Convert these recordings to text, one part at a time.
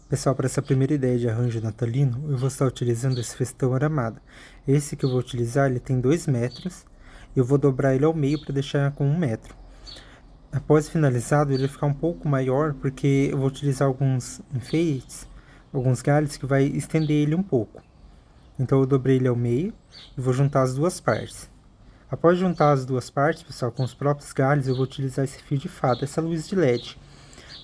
Pessoal, para essa primeira ideia de arranjo natalino, eu vou estar utilizando esse festão aramado. Esse que eu vou utilizar, ele tem 2 metros. Eu vou dobrar ele ao meio para deixar com 1 metro. Após finalizado, ele vai ficar um pouco maior, porque eu vou utilizar alguns enfeites, alguns galhos que vai estender ele um pouco. Então eu dobrei ele ao meio e vou juntar as duas partes. Após juntar as duas partes, pessoal, com os próprios galhos, eu vou utilizar esse fio de fada, essa luz de LED,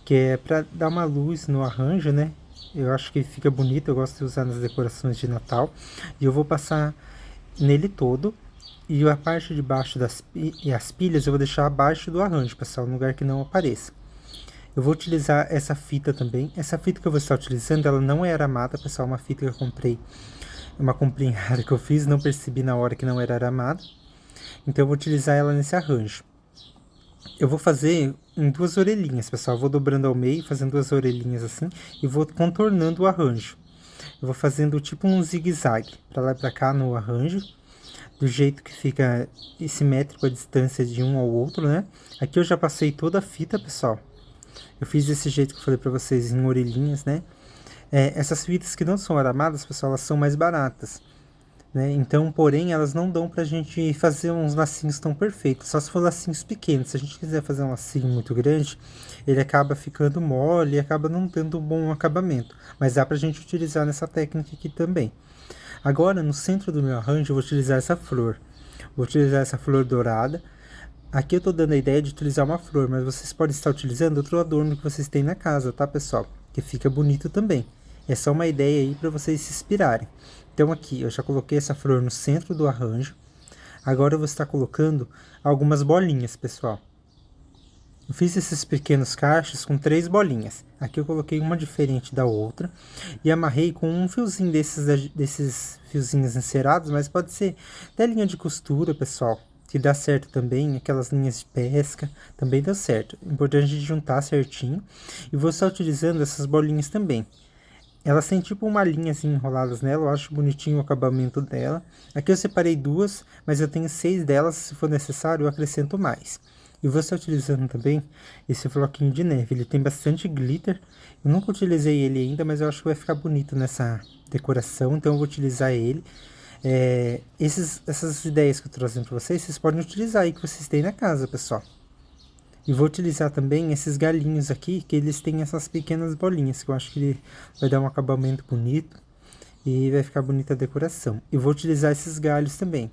que é para dar uma luz no arranjo, né? Eu acho que fica bonito, eu gosto de usar nas decorações de Natal. E eu vou passar nele todo. E a parte de baixo e as pilhas eu vou deixar abaixo do arranjo, pessoal, no lugar que não apareça. Eu vou utilizar essa fita também. Essa fita que eu vou estar utilizando, ela não é aramada, pessoal, uma fita que eu comprei. Uma comprinha rara que eu fiz, não percebi na hora que não era aramada. Então eu vou utilizar ela nesse arranjo. Eu vou fazer em 2 orelhinhas, pessoal. Eu vou dobrando ao meio, fazendo 2 orelhinhas assim, e vou contornando o arranjo. Eu vou fazendo tipo um zigue-zague, para lá e pra cá no arranjo, do jeito que fica simétrico a distância de um ao outro, né? Aqui eu já passei toda a fita, pessoal. Eu fiz desse jeito que eu falei pra vocês, em orelhinhas, né? Essas fitas que não são aramadas, pessoal, elas são mais baratas, né? Então, porém, elas não dão pra gente fazer uns lacinhos tão perfeitos, só se for lacinhos pequenos. Se a gente quiser fazer um lacinho muito grande, ele acaba ficando mole e acaba não dando um bom acabamento. Mas dá pra gente utilizar nessa técnica aqui também. Agora, no centro do meu arranjo, eu vou utilizar essa flor. Vou utilizar essa flor dourada. Aqui eu tô dando a ideia de utilizar uma flor, mas vocês podem estar utilizando outro adorno que vocês têm na casa, tá, pessoal? Que fica bonito também. É só uma ideia aí para vocês se inspirarem. Então aqui, eu já coloquei essa flor no centro do arranjo. Agora eu vou estar colocando algumas bolinhas, pessoal. Eu fiz esses pequenos cachos com 3 bolinhas. Aqui eu coloquei uma diferente da outra. E amarrei com um fiozinho desses fiozinhos encerados, mas pode ser até linha de costura, pessoal, que dá certo também. Aquelas linhas de pesca também dá certo. Importante de juntar certinho. E vou estar utilizando essas bolinhas também. Elas têm tipo uma linha assim enroladas nela, eu acho bonitinho o acabamento dela. Aqui eu separei 2, mas eu tenho 6 delas, se for necessário eu acrescento mais. E vou estar utilizando também esse floquinho de neve, ele tem bastante glitter. Eu nunca utilizei ele ainda, mas eu acho que vai ficar bonito nessa decoração, então eu vou utilizar ele. Essas ideias que eu trouxe para vocês podem utilizar aí que vocês têm na casa, pessoal. E vou utilizar também esses galinhos aqui, que eles têm essas pequenas bolinhas, que eu acho que ele vai dar um acabamento bonito e vai ficar bonita a decoração. E vou utilizar esses galhos também.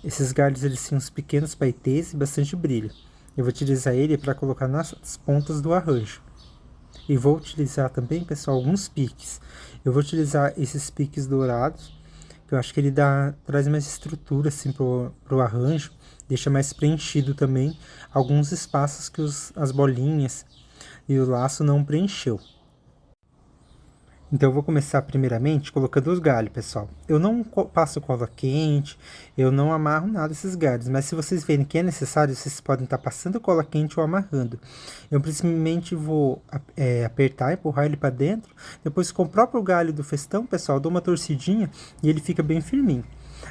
Esses galhos, eles têm uns pequenos paetês e bastante brilho. Eu vou utilizar ele para colocar nas pontas do arranjo. E vou utilizar também, pessoal, alguns piques. Eu vou utilizar esses piques dourados, que eu acho que ele traz mais estrutura assim pro arranjo. Deixa mais preenchido também alguns espaços que as bolinhas e o laço não preencheu. Então eu vou começar primeiramente colocando os galhos, pessoal. Eu não passo cola quente, eu não amarro nada esses galhos, mas se vocês verem que é necessário, vocês podem estar passando cola quente ou amarrando. Eu simplesmente vou apertar, empurrar ele para dentro, depois com o próprio galho do festão, pessoal, dou uma torcidinha e ele fica bem firminho.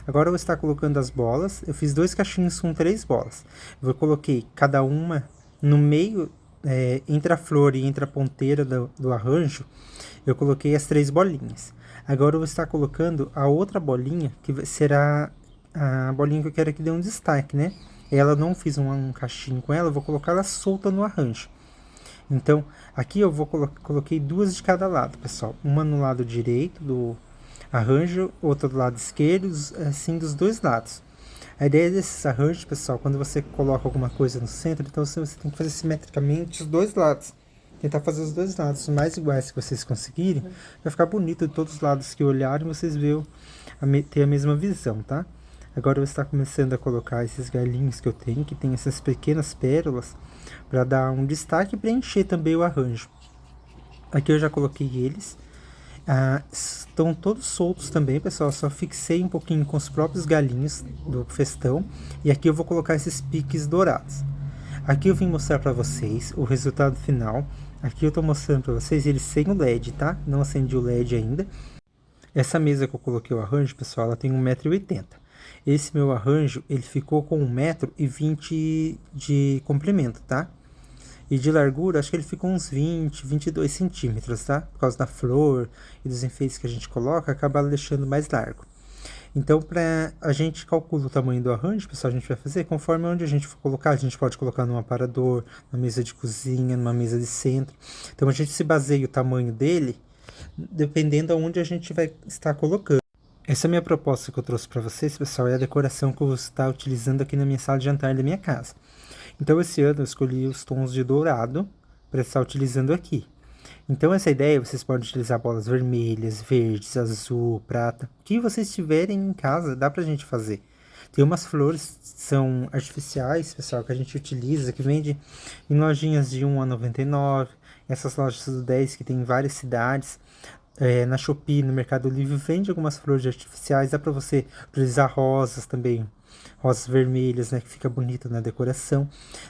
Agora eu vou estar colocando as bolas. Eu fiz 2 cachinhos com 3 bolas. Eu coloquei cada uma no meio, entre a flor e entre a ponteira do arranjo. Eu coloquei as 3 bolinhas. Agora eu vou estar colocando a outra bolinha, que será a bolinha que eu quero que dê um destaque, né? Ela não fiz um cachinho com ela, eu vou colocar ela solta no arranjo. Então, aqui eu coloquei 2 de cada lado, pessoal. Uma no lado direito do arranjo, outra do lado esquerdo, assim dos 2 lados. A ideia desses arranjos, pessoal, quando você coloca alguma coisa no centro, então você tem que fazer simetricamente os 2 lados. Tentar fazer os 2 lados mais iguais que vocês conseguirem, vai ficar bonito de todos os lados que olharem, vocês vão ter a mesma visão, tá? Agora eu vou estar começando a colocar esses galinhos que eu tenho, que tem essas pequenas pérolas, para dar um destaque e preencher também o arranjo. Aqui eu já coloquei eles. Estão todos soltos também, pessoal. Só fixei um pouquinho com os próprios galinhos do festão. E aqui eu vou colocar esses piques dourados. Aqui eu vim mostrar para vocês o resultado final. Aqui eu tô mostrando para vocês ele sem o LED, tá? Não acendi o LED ainda. Essa mesa que eu coloquei o arranjo, pessoal, ela tem 1,80 m. Esse meu arranjo, ele ficou com 1,20 m de comprimento, tá? E de largura, acho que ele ficou uns 20, 22 centímetros, tá? Por causa da flor e dos enfeites que a gente coloca, acaba deixando mais largo. Então, a gente calcula o tamanho do arranjo, pessoal, a gente vai fazer conforme onde a gente for colocar. A gente pode colocar num aparador, numa mesa de cozinha, numa mesa de centro. Então, a gente se baseia o tamanho dele dependendo aonde a gente vai estar colocando. Essa é a minha proposta que eu trouxe para vocês, pessoal, é a decoração que eu vou estar utilizando aqui na minha sala de jantar da minha casa. Então, esse ano eu escolhi os tons de dourado para estar utilizando aqui. Então, essa ideia, vocês podem utilizar bolas vermelhas, verdes, azul, prata. O que vocês tiverem em casa, dá pra gente fazer. Tem umas flores que são artificiais, pessoal, que a gente utiliza, que vende em lojinhas de 1 a 99. Essas lojas do 10 que tem em várias cidades. Na Shopee, no Mercado Livre, vende algumas flores artificiais. Dá pra você utilizar rosas também. Rosas vermelhas, né, que fica bonito na decoração.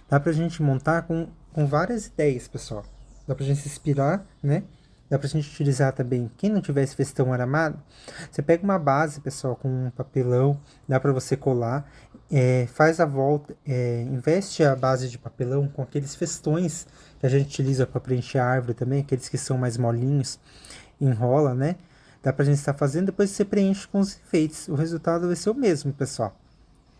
Dá pra gente montar com várias ideias, pessoal. Dá pra gente se inspirar, né? Dá pra gente utilizar também, quem não tiver esse festão aramado, você pega uma base, pessoal, com um papelão, dá pra você colar, faz a volta, investe a base de papelão com aqueles festões que a gente utiliza para preencher a árvore também, aqueles que são mais molinhos, enrola, né? Dá pra gente estar fazendo, depois você preenche com os enfeites, o resultado vai ser o mesmo, pessoal.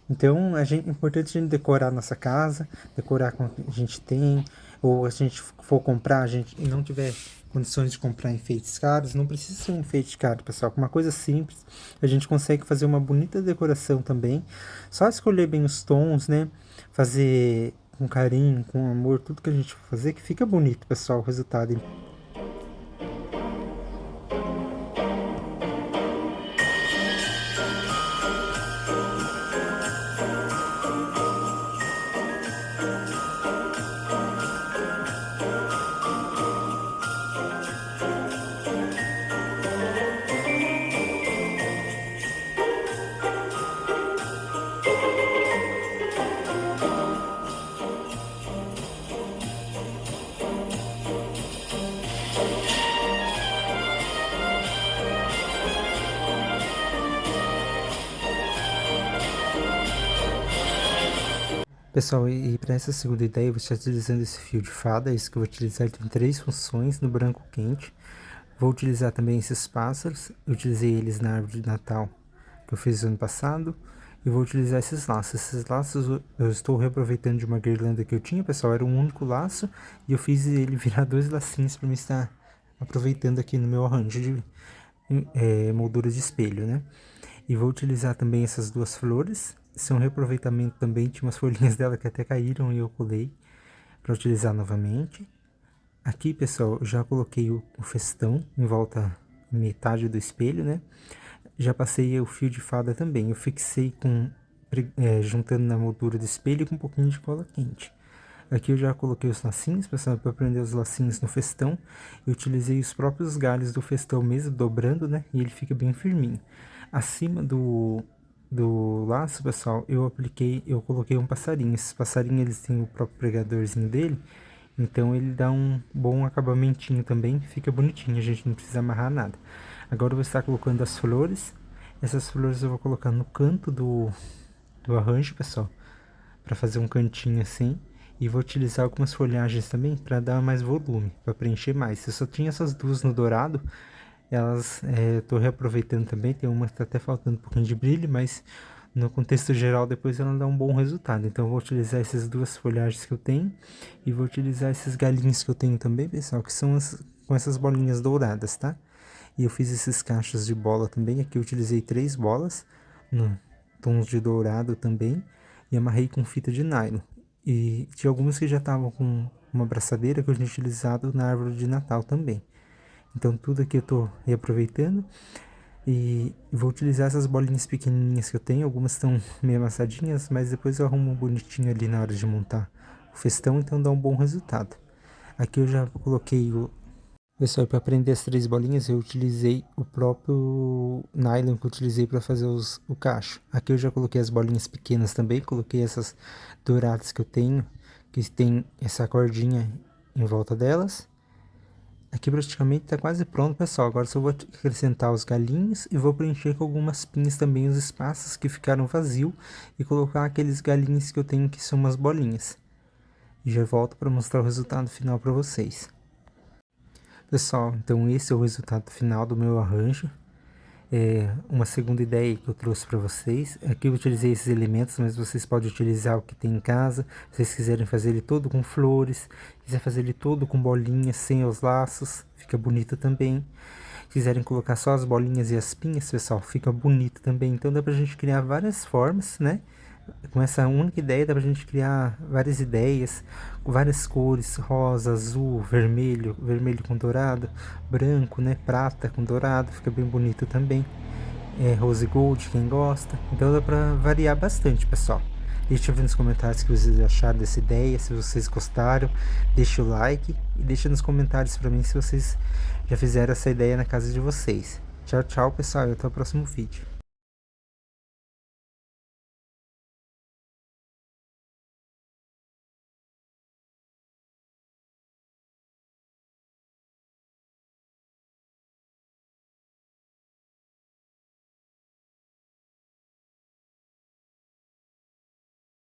Então, é importante a gente decorar a nossa casa, decorar com o que a gente tem, ou a gente for comprar, a gente não tiver condições de comprar enfeites caros, não precisa ser um enfeite caro, pessoal. Com uma coisa simples, a gente consegue fazer uma bonita decoração também. Só escolher bem os tons, né? Fazer com carinho, com amor, tudo que a gente for fazer, que fica bonito, pessoal, o resultado. Pessoal, e para essa segunda ideia, eu vou estar utilizando esse fio de fada, esse que eu vou utilizar, ele tem 3 funções no branco quente. Vou utilizar também esses pássaros, eu utilizei eles na árvore de Natal que eu fiz ano passado. E vou utilizar esses laços. Esses laços eu estou reaproveitando de uma guirlanda que eu tinha, pessoal, era um único laço. E eu fiz ele virar 2 lacinhos para me estar aproveitando aqui no meu arranjo de moldura de espelho, né? E vou utilizar também essas 2 flores. São reaproveitamento também, tinha umas folhinhas dela que até caíram e eu colei para utilizar novamente. Aqui, pessoal, já coloquei o festão em volta, metade do espelho, né? Já passei o fio de fada também. Eu fixei juntando na moldura do espelho com um pouquinho de cola quente. Aqui eu já coloquei os lacinhos, pessoal, para prender os lacinhos no festão. Eu utilizei os próprios galhos do festão mesmo, dobrando, né? E ele fica bem firminho. Acima do laço, pessoal, eu coloquei um passarinho. Esses passarinhos, eles têm o próprio pregadorzinho dele, então ele dá um bom acabamentinho também, fica bonitinho, a gente não precisa amarrar nada. Agora eu vou estar colocando as flores. Essas flores eu vou colocar no canto do arranjo, pessoal, para fazer um cantinho assim. E vou utilizar algumas folhagens também para dar mais volume, para preencher mais. Eu só tinha essas 2 no dourado. Elas estou reaproveitando também, tem uma que está até faltando um pouquinho de brilho, mas no contexto geral depois ela dá um bom resultado. Então eu vou utilizar essas 2 folhagens que eu tenho e vou utilizar esses galinhos que eu tenho também, pessoal, que são com essas bolinhas douradas, tá? E eu fiz esses cachos de bola também, aqui eu utilizei 3 bolas, no tons de dourado também, e amarrei com fita de nylon. E tinha algumas que já estavam com uma braçadeira que eu tinha utilizado na árvore de Natal também. Então tudo aqui eu tô reaproveitando e vou utilizar essas bolinhas pequenininhas que eu tenho. Algumas estão meio amassadinhas, mas depois eu arrumo um bonitinho ali na hora de montar o festão, então dá um bom resultado. Aqui eu já coloquei pessoal, para prender as 3 bolinhas eu utilizei o próprio nylon que eu utilizei para fazer o cacho. Aqui eu já coloquei as bolinhas pequenas também, coloquei essas douradas que eu tenho, que tem essa cordinha em volta delas. Aqui praticamente está quase pronto, pessoal. Agora só vou acrescentar os galinhos e vou preencher com algumas pinhas também os espaços que ficaram vazios e colocar aqueles galinhos que eu tenho que são umas bolinhas. e já volto para mostrar o resultado final para vocês. Pessoal, então esse é o resultado final do meu arranjo. Uma segunda ideia que eu trouxe para vocês. Aqui eu utilizei esses elementos, mas vocês podem utilizar o que tem em casa. Se vocês quiserem fazer ele todo com flores, quiser fazer ele todo com bolinhas, sem os laços, fica bonito também. Quiserem colocar só as bolinhas e as pinhas, pessoal, fica bonito também. Então dá pra gente criar várias formas, né? Com essa única ideia dá pra gente criar várias ideias, várias cores, rosa, azul, vermelho, vermelho com dourado, branco, né, prata com dourado, fica bem bonito também. Rose gold, quem gosta. Então dá pra variar bastante, pessoal. Deixa eu ver nos comentários o que vocês acharam dessa ideia, se vocês gostaram, deixa o like e deixa nos comentários pra mim se vocês já fizeram essa ideia na casa de vocês. Tchau, tchau, pessoal, e até o próximo vídeo.